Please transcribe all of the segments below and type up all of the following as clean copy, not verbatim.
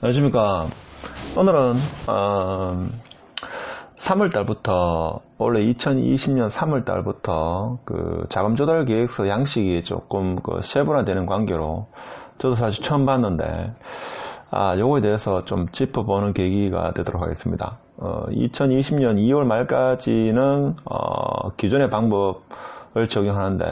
안녕하십니까. 오늘은 3월달부터 원래 2020년 3월달부터 그 자금조달 계획서 양식이 조금 세분화되는 관계로 저도 사실 처음 봤는데 요거에 대해서 좀 짚어보는 계기가 되도록 하겠습니다. 2020년 2월 말까지는 기존의 방법을 적용하는데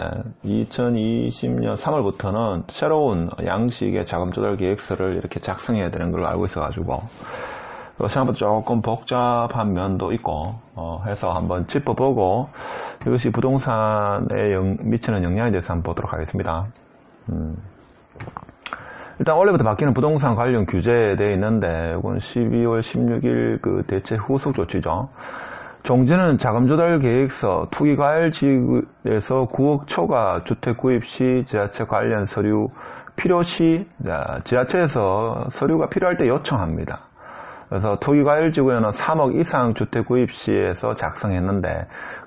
2020년 3월부터는 새로운 양식의 자금조달 계획서를 이렇게 작성해야 되는 걸로 알고 있어가지고 생각보다 조금 복잡한 면도 있고 해서 한번 짚어보고 이것이 부동산에 미치는 영향에 대해서 한번 보도록 하겠습니다. 일단 원래부터 바뀌는 부동산 관련 규제에 되어 있는데 이건 12월 16일 그 대체 후속 조치죠. 종전은 자금조달 계획서 투기과열지구에서 9억 초과 주택 구입 시 지자체 관련 서류 필요시 지자체에서 서류가 필요할 때 요청합니다. 그래서 투기과열지구에는 3억 이상 주택 구입 시에서 작성했는데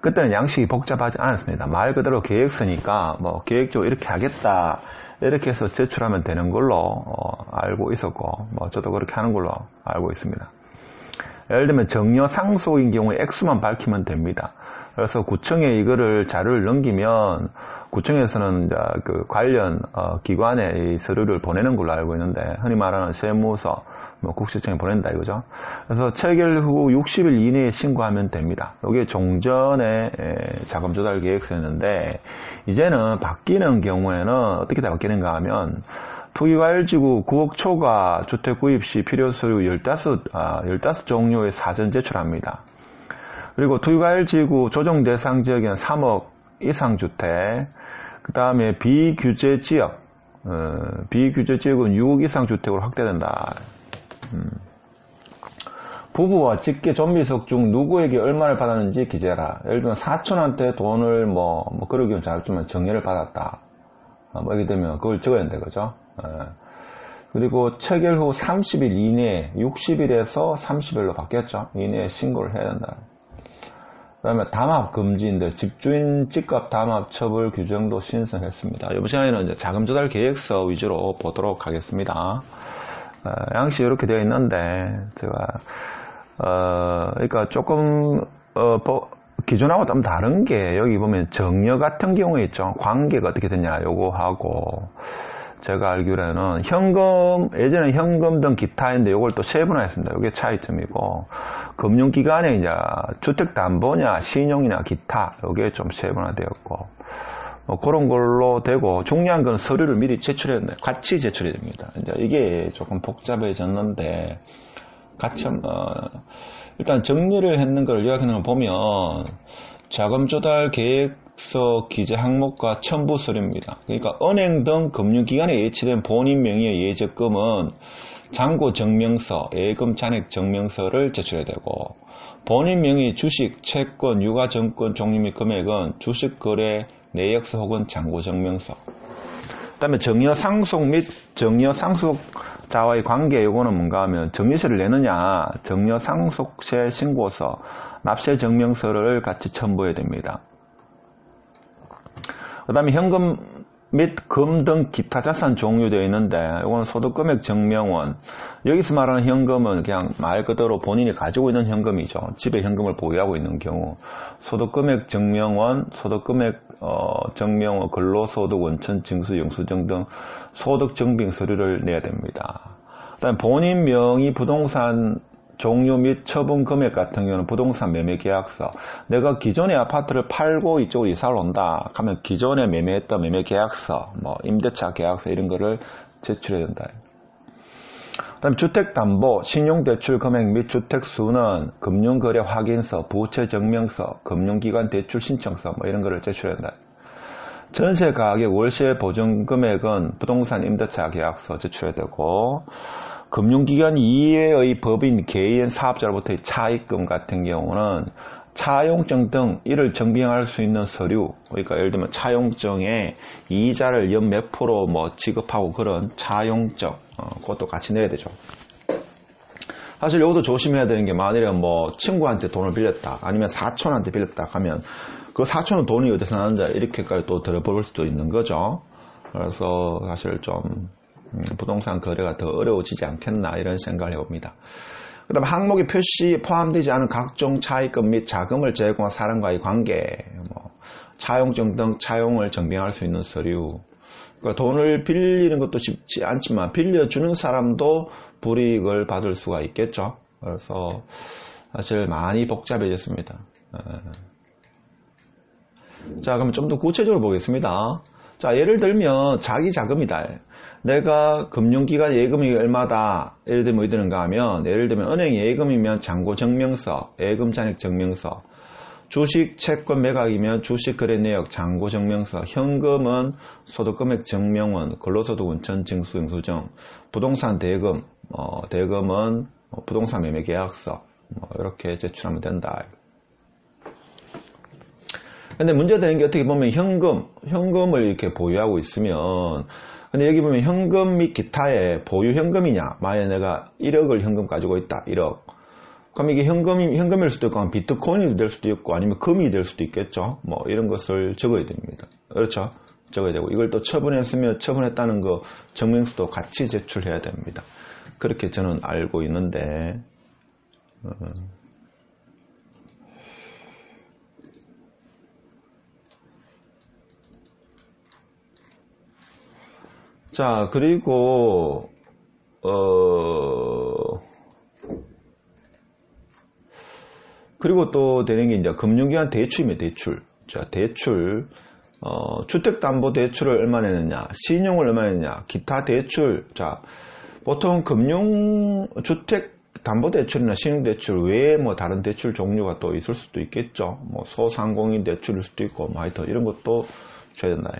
그때는 양식이 복잡하지 않았습니다. 말 그대로 계획서니까 뭐 계획적으로 이렇게 하겠다 이렇게 해서 제출하면 되는 걸로 알고 있었고 저도 그렇게 하는 걸로 알고 있습니다. 예를 들면 정려 상속인 경우에 액수만 밝히면 됩니다. 그래서 구청에 이거를 자료를 넘기면 구청에서는 이제 그 관련 기관에 이 서류를 보내는 걸로 알고 있는데 흔히 말하는 세무서, 국세청에 보낸다 이거죠. 그래서 체결 후 60일 이내에 신고하면 됩니다. 이게 종전의 자금조달 계획서였는데 이제는 바뀌는 경우에는 어떻게 다 바뀌는가 하면 투기과열지구 9억 초과 주택 구입 시 필요 서류 15 종류의 사전 제출합니다. 그리고 투기과열지구 조정 대상 지역에는 3억 이상 주택, 그 다음에 비규제 지역, 비규제 지역은 6억 이상 주택으로 확대된다. 부부와 직계 존비속 중 누구에게 얼마를 받았는지 기재해라. 예를 들면 사촌한테 돈을 그러기 좀 잘했지만 정리를 받았다. 이렇게 되면 그걸 적어야 된다, 그죠? 그리고 체결 후 30일 이내에 60일에서 30일로 바뀌었죠. 이내에 신고를 해야 된다. 그 다음에 담합 금지인데 집주인 집값 담합 처벌 규정도 신설했습니다. 이번 시간에는 이제 자금조달 계획서 위주로 보도록 하겠습니다. 양식이 이렇게 되어 있는데 제가 그러니까 조금 기존하고 좀 다른 게 여기 보면 정려 같은 경우에 있죠. 관계가 어떻게 되냐 요거하고 제가 알기로는 현금, 예전에 현금 등 기타인데 요걸 또 세분화했습니다. 요게 차이점이고 금융기관에 이제 주택담보냐 신용이냐 기타 요게 좀 세분화되었고 그런 걸로 되고 중요한 건 서류를 미리 제출해야 됩니다. 같이 제출해야 됩니다. 이제 이게 조금 복잡해졌는데 같이 일단 정리를 했는 걸 요약해 놓은 거 보면 자금조달 계획서 기재 항목과 첨부 서류입니다. 그러니까 은행 등 금융기관에 예치된 본인 명의의 예적금은 잔고 증명서, 예금 잔액 증명서를 제출해야 되고 본인 명의 주식, 채권, 유가증권 종류 및 금액은 주식거래 내역서 혹은 잔고증명서. 그 다음에 정려상속 및 정려상속자와의 관계 요거는 뭔가 하면 정려세를 내느냐 정려상속세 신고서 납세증명서를 같이 첨부해야 됩니다. 그 다음에 현금 및 금 등 기타 자산 종류되어 있는데 이거는 소득금액 증명원. 여기서 말하는 현금은 그냥 말 그대로 본인이 가지고 있는 현금이죠. 집에 현금을 보유하고 있는 경우 소득금액 증명원, 소득금액 증명원, 근로소득 원천 징수 영수증 등 소득 증빙 서류를 내야 됩니다. 그다음에 본인 명의 부동산 종류 및 처분 금액 같은 경우는 부동산 매매 계약서. 내가 기존의 아파트를 팔고 이쪽으로 이사를 온다 하면 기존에 매매했던 매매 계약서, 임대차 계약서 이런 거를 제출해야 된다. 그다음에 주택담보, 신용대출 금액 및 주택수는 금융거래 확인서, 부채증명서, 금융기관 대출 신청서 이런 거를 제출해야 된다. 전세 가격, 월세 보증 금액은 부동산 임대차 계약서 제출해야 되고 금융기관 이외의 법인, 개인 사업자로부터의 차입금 같은 경우는 차용증 등 이를 증빙할 수 있는 서류, 그러니까 예를 들면 차용증에 이자를 연 몇 프로 지급하고 그런 차용증, 그것도 같이 내야 되죠. 사실 이것도 조심해야 되는 게 만일에 친구한테 돈을 빌렸다, 아니면 사촌한테 빌렸다 하면 그 사촌은 돈이 어디서 나는지 이렇게까지 또 들어볼 수도 있는 거죠. 그래서 사실 좀 부동산 거래가 더 어려워지지 않겠나 이런 생각을 해봅니다. 그 다음 항목의 표시에 포함되지 않은 각종 차입금 및 자금을 제공한 사람과의 관계, 차용증 등 차용을 증명할 수 있는 서류. 그러니까 돈을 빌리는 것도 쉽지 않지만 빌려주는 사람도 불이익을 받을 수가 있겠죠. 그래서 사실 많이 복잡해졌습니다. 자, 그럼 좀 더 구체적으로 보겠습니다. 자, 예를 들면 자기 자금이다. 내가 금융기관 예금이 얼마다. 예를 들면 뭐 드는가 하면, 예를 들면 은행 예금이면 잔고증명서, 예금 잔액 증명서, 주식 채권 매각이면 주식 거래 내역 잔고 증명서, 현금은 소득금액 증명원, 근로소득은 전징수 영수증, 부동산 대금, 대금은 부동산 매매 계약서, 이렇게 제출하면 된다. 근데 문제되는 게 어떻게 보면 현금을 이렇게 보유하고 있으면, 근데 여기 보면 현금 및 기타의 보유 현금이냐, 만약에 내가 1억을 현금 가지고 있다, 1억. 그럼 이게 현금일 수도 있고, 비트코인이 될 수도 있고, 아니면 금이 될 수도 있겠죠. 이런 것을 적어야 됩니다. 그렇죠? 적어야 되고, 이걸 또 처분했으면 처분했다는 거 증명서도 같이 제출해야 됩니다. 그렇게 저는 알고 있는데, 자, 그리고, 그리고 또 되는 게 이제 금융기관 대출입니다. 대출. 자, 대출. 주택담보대출을 얼마 내느냐, 신용을 얼마 내느냐, 기타 대출. 자, 보통 주택담보대출이나 신용대출 외에 다른 대출 종류가 또 있을 수도 있겠죠. 소상공인 대출일 수도 있고, 하여튼 이런 것도 줘야 된다.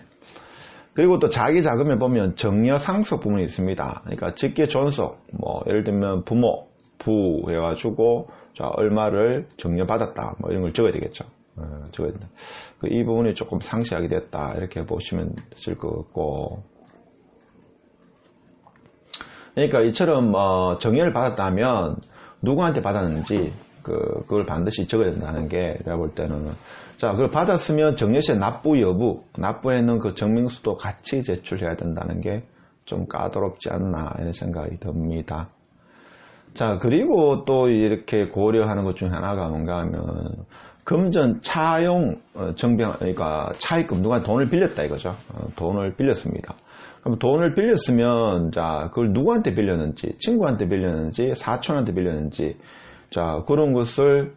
그리고 또 자기 자금에 보면 정려 상속 부분이 있습니다. 그러니까 직계 존속, 예를 들면 부모, 부 해가지고, 자, 얼마를 정려받았다, 이런 걸 적어야 되겠죠. 적어야 된다. 이 부분이 조금 상시하게 됐다, 이렇게 보시면 되실 것 같고. 그러니까 이처럼, 정려를 받았다면, 누구한테 받았는지, 그걸 반드시 적어야 된다는 게, 내가 볼 때는. 자, 그걸 받았으면 정려시에 납부 여부, 납부에는 그 증명서도 같이 제출해야 된다는 게 좀 까다롭지 않나, 이런 생각이 듭니다. 자, 그리고 또 이렇게 고려하는 것 중에 하나가 뭔가 하면, 금전 차용 정병, 그러니까 차입금, 누가 돈을 빌렸다 이거죠. 돈을 빌렸습니다. 그럼 돈을 빌렸으면, 자, 그걸 누구한테 빌렸는지, 친구한테 빌렸는지, 사촌한테 빌렸는지, 자, 그런 것을,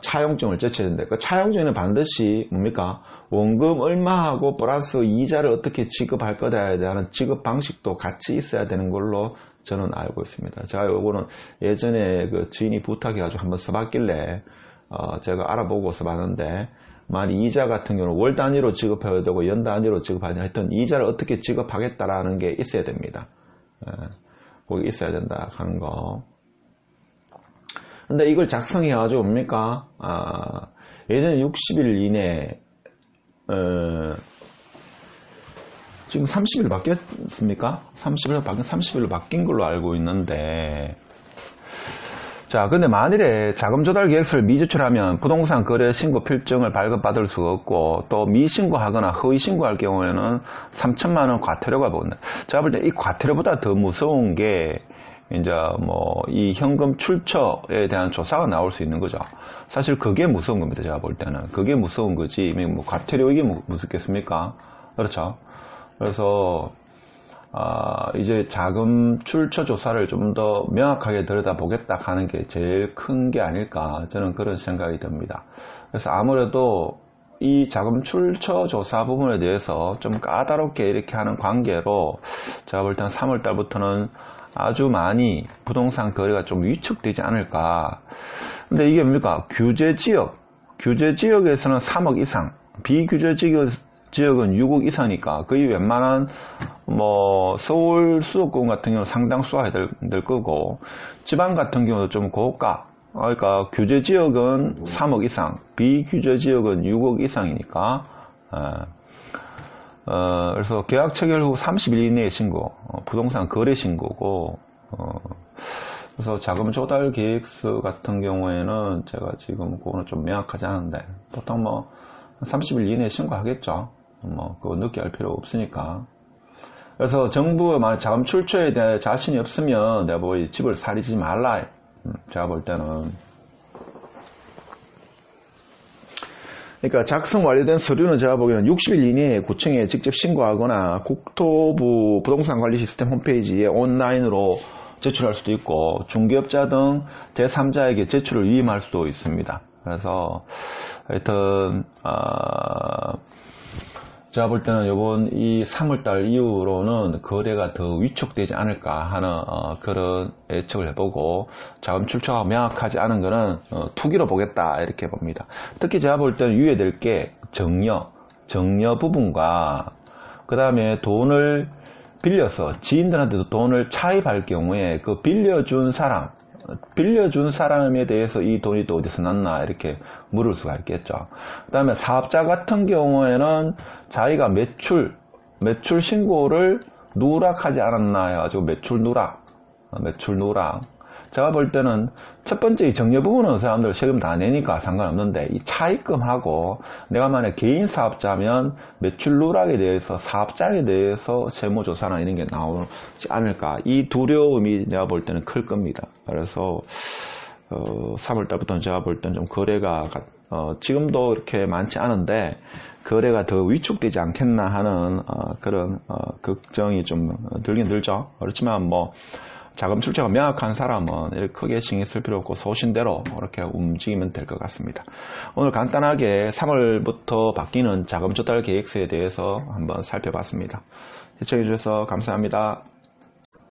차용증을 제출해야 되는데, 그 차용증에는 반드시 뭡니까? 원금 얼마하고 플러스 이자를 어떻게 지급할 거다에 대한 지급 방식도 같이 있어야 되는 걸로 저는 알고 있습니다. 제가 요거는 예전에 그 지인이 부탁해가지고 한번 써봤길래, 제가 알아보고 써봤는데, 만약 이자 같은 경우는 월 단위로 지급해야 되고 연 단위로 지급하냐, 하여튼 이자를 어떻게 지급하겠다라는 게 있어야 됩니다. 거기 있어야 된다 하는 거. 근데 이걸 작성해가지고 뭡니까? 예전에 60일 이내, 지금 30일 바뀌었습니까? 30일로 바뀐 걸로 알고 있는데, 자, 근데 만일에 자금조달 계획서를 미제출하면 부동산 거래 신고 필증을 발급받을 수가 없고, 또 미신고하거나 허위 신고할 경우에는 3천만 원 과태료가 붙는다. 제가 볼 때 이 과태료보다 더 무서운 게, 이제 이 현금 출처에 대한 조사가 나올 수 있는 거죠. 사실 그게 무서운 겁니다. 제가 볼 때는 그게 무서운 거지. 과태료 이게 무섭겠습니까? 그렇죠. 그래서 이제 자금 출처 조사를 좀 더 명확하게 들여다보겠다 하는 게 제일 큰 게 아닐까, 저는 그런 생각이 듭니다. 그래서 아무래도 이 자금 출처 조사 부분에 대해서 좀 까다롭게 이렇게 하는 관계로 제가 볼 때는 3월 달부터는 아주 많이 부동산 거래가 좀 위축되지 않을까. 근데 이게 뭡니까? 규제 지역에서는 3억 이상, 비규제 지역은 6억 이상이니까 거의 웬만한 서울 수도권 같은 경우는 상당수가 될 거고, 지방 같은 경우도 좀 고가. 그러니까 규제 지역은 3억 이상, 비규제 지역은 6억 이상이니까. 그래서 계약 체결 후 30일 이내에 신고, 부동산 거래 신고고, 그래서 자금 조달 계획서 같은 경우에는 제가 지금 그거는 좀 명확하지 않은데, 보통 30일 이내에 신고하겠죠. 그거 늦게 할 필요 없으니까. 그래서 정부가 만약 자금 출처에 대해 자신이 없으면 내가 이 집을 사리지 말라. 제가 볼 때는. 그러니까 작성 완료된 서류는 제가 보기에는 60일 이내에 구청에 직접 신고하거나 국토부 부동산관리 시스템 홈페이지에 온라인으로 제출할 수도 있고 중개업자 등 제3자에게 제출을 위임할 수도 있습니다. 그래서 하여튼 제가 볼 때는 요번 이 3월달 이후로는 거래가 더 위축되지 않을까 하는 그런 예측을 해보고 자금 출처가 명확하지 않은 거는 투기로 보겠다 이렇게 봅니다. 특히 제가 볼 때는 유의될 게 정려 부분과 그 다음에 돈을 빌려서 지인들한테도 돈을 차입할 경우에 그 빌려준 사람에 대해서 이 돈이 또 어디서 났나 이렇게 물을 수가 있겠죠. 그 다음에 사업자 같은 경우에는 자기가 매출 신고를 누락하지 않았나 해가지고 매출 누락. 제가 볼 때는 첫 번째 이 정려 부분은 사람들 세금 다 내니까 상관없는데 이 차입금하고 내가 만약 개인 사업자면 매출 누락에 대해서 사업장에 대해서 세무조사나 이런 게 나오지 않을까. 이 두려움이 내가 볼 때는 클 겁니다. 그래서 3월달부터는 제가 볼 때는 좀 거래가 지금도 이렇게 많지 않은데 거래가 더 위축되지 않겠나 하는 그런 걱정이 좀 들긴 들죠. 그렇지만 뭐 자금 출처가 명확한 사람은 이렇게 크게 신경 쓸 필요 없고 소신대로 이렇게 움직이면 될 것 같습니다. 오늘 간단하게 3월부터 바뀌는 자금 조달 계획서에 대해서 한번 살펴봤습니다. 시청해 주셔서 감사합니다.